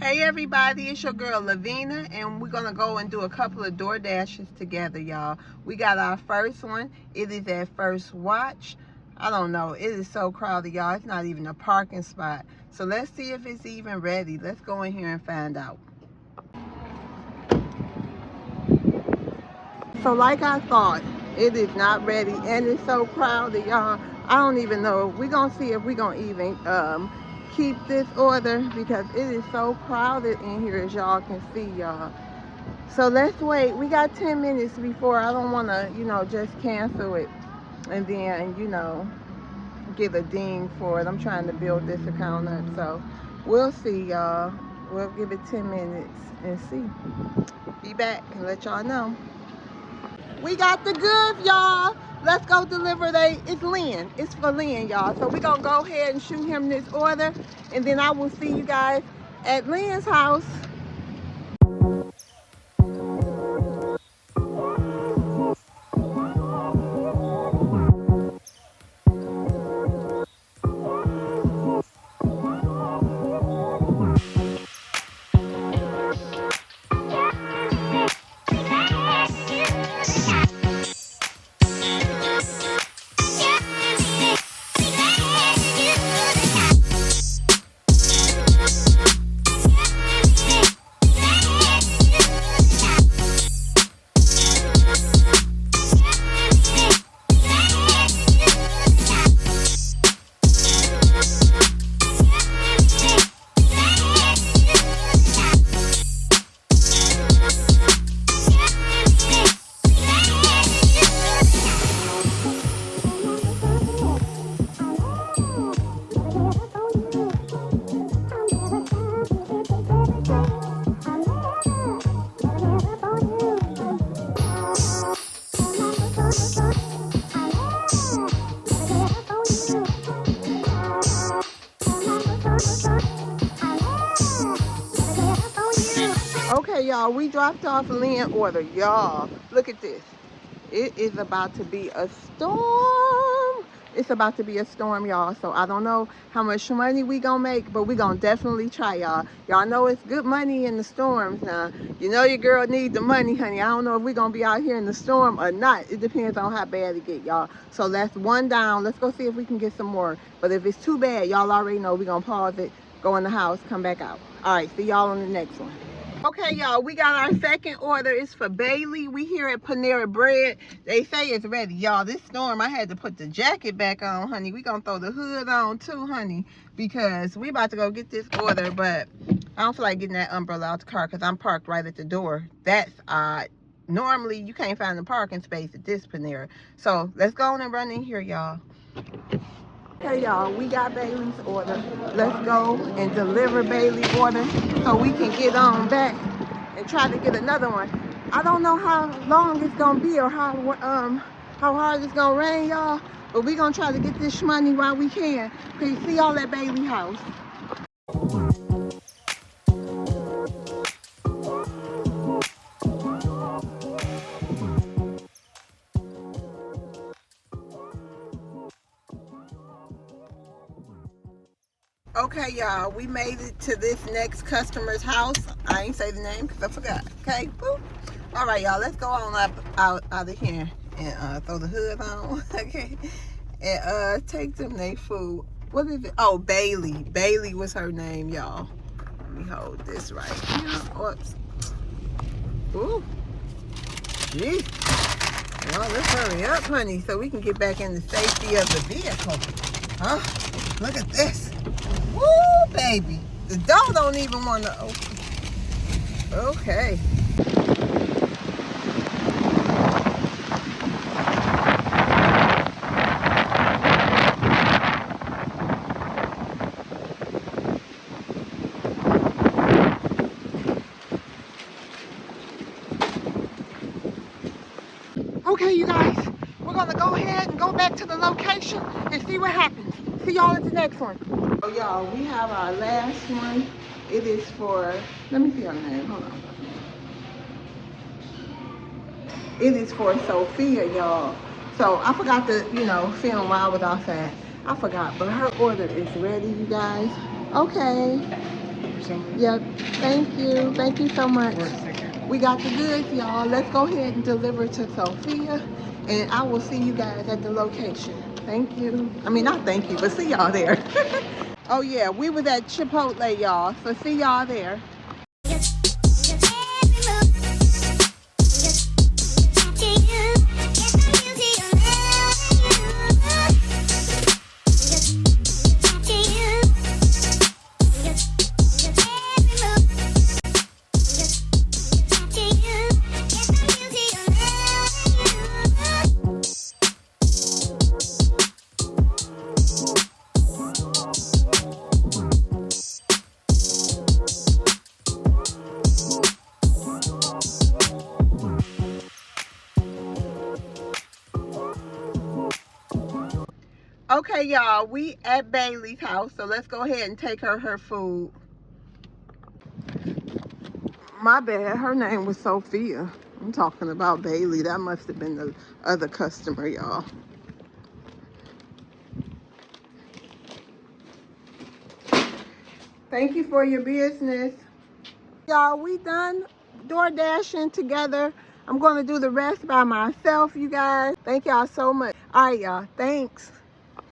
Hey everybody, it's your girl Lavina, and we're gonna go and do a couple of DoorDashes together, y'all. We got our first one. It is at First Watch. I don't know, it is so crowded, y'all. It's not even a parking spot. So let's see if it's even ready. Let's go in here and find out. So like I thought, it is not ready, and it's so crowded, y'all. I don't even know. We're gonna see if we're gonna even keep this order because it is so crowded in here, as y'all can see, y'all. So let's wait. We got 10 minutes before. I don't want to, just cancel it and then, get a ding for it. I'm trying to build this account up. So we'll see, y'all. We'll give it 10 minutes and see. Be back and let y'all know. We got the goods, y'all. Let's go deliver. It's Lynn. It's for Lynn, y'all. So we're going to go ahead and shoot him this order. And then I will see you guys at Lynn's house. Okay, y'all, we dropped off Lynn order. Y'all, look at this. It is about to be a storm. It's about to be a storm, y'all. So I don't know how much money we gonna make, but we gonna definitely try, y'all. Y'all know it's good money in the storms now. You know your girl need the money, honey. I don't know if we gonna be out here in the storm or not. It depends on how bad it get, y'all. So that's one down. Let's go see if we can get some more. But if it's too bad, y'all already know we gonna pause it, go in the house, come back out. All right, see y'all on the next one. Okay, y'all, we got our second order. It's for Bailey. We here at Panera Bread. They say it's ready. Y'all, this storm, I had to put the jacket back on, honey. We gonna throw the hood on too, honey, because we about to go get this order, but I don't feel like getting that umbrella out the car because I'm parked right at the door. That's odd. Normally, you can't find a parking space at this Panera. So let's go on and run in here, y'all. Okay, y'all, we got Bailey's order. Let's go and deliver Bailey's order so we can get on back and try to get another one. I don't know how long it's gonna be or how hard it's gonna rain, y'all, but we gonna try to get this money while we can. Okay, see y'all at Bailey's house. Okay, y'all, we made it to this next customer's house. I ain't say the name because I forgot. Okay, boop. All right, y'all, let's go on up out of here and throw the hood on. Okay, and take them their food. What is it? Oh, Bailey. Bailey was her name, y'all. Let me hold this right here. Whoops. Ooh. Gee. Well, let's hurry up, honey, so we can get back in the safety of the vehicle. Huh? Look at this. Woo, baby. The door don't even want to open. Okay. Okay, you guys, we're gonna go ahead and go back to the location and see what happens. See y'all at the next one. So y'all, we have our last one. It is for, let me see her name, hold on. It is for Sophia, y'all. So I forgot to, film while I was outside. I forgot, but her order is ready, you guys. Okay. something? Yep. Thank you. Thank you so much. Of course, take care. We got the goods, y'all. Let's go ahead and deliver to Sophia, and I will see you guys at the location. Thank you. I mean, not thank you, but see y'all there. Oh yeah, we was at Chipotle, y'all. So see y'all there. Okay, y'all, we at Bailey's house, so let's go ahead and take her food. My bad, her name was Sophia. I'm talking about Bailey. That must have been the other customer, y'all. Thank you for your business. Y'all, we done DoorDashing together. I'm going to do the rest by myself, you guys. Thank y'all so much. All right, y'all. Thanks.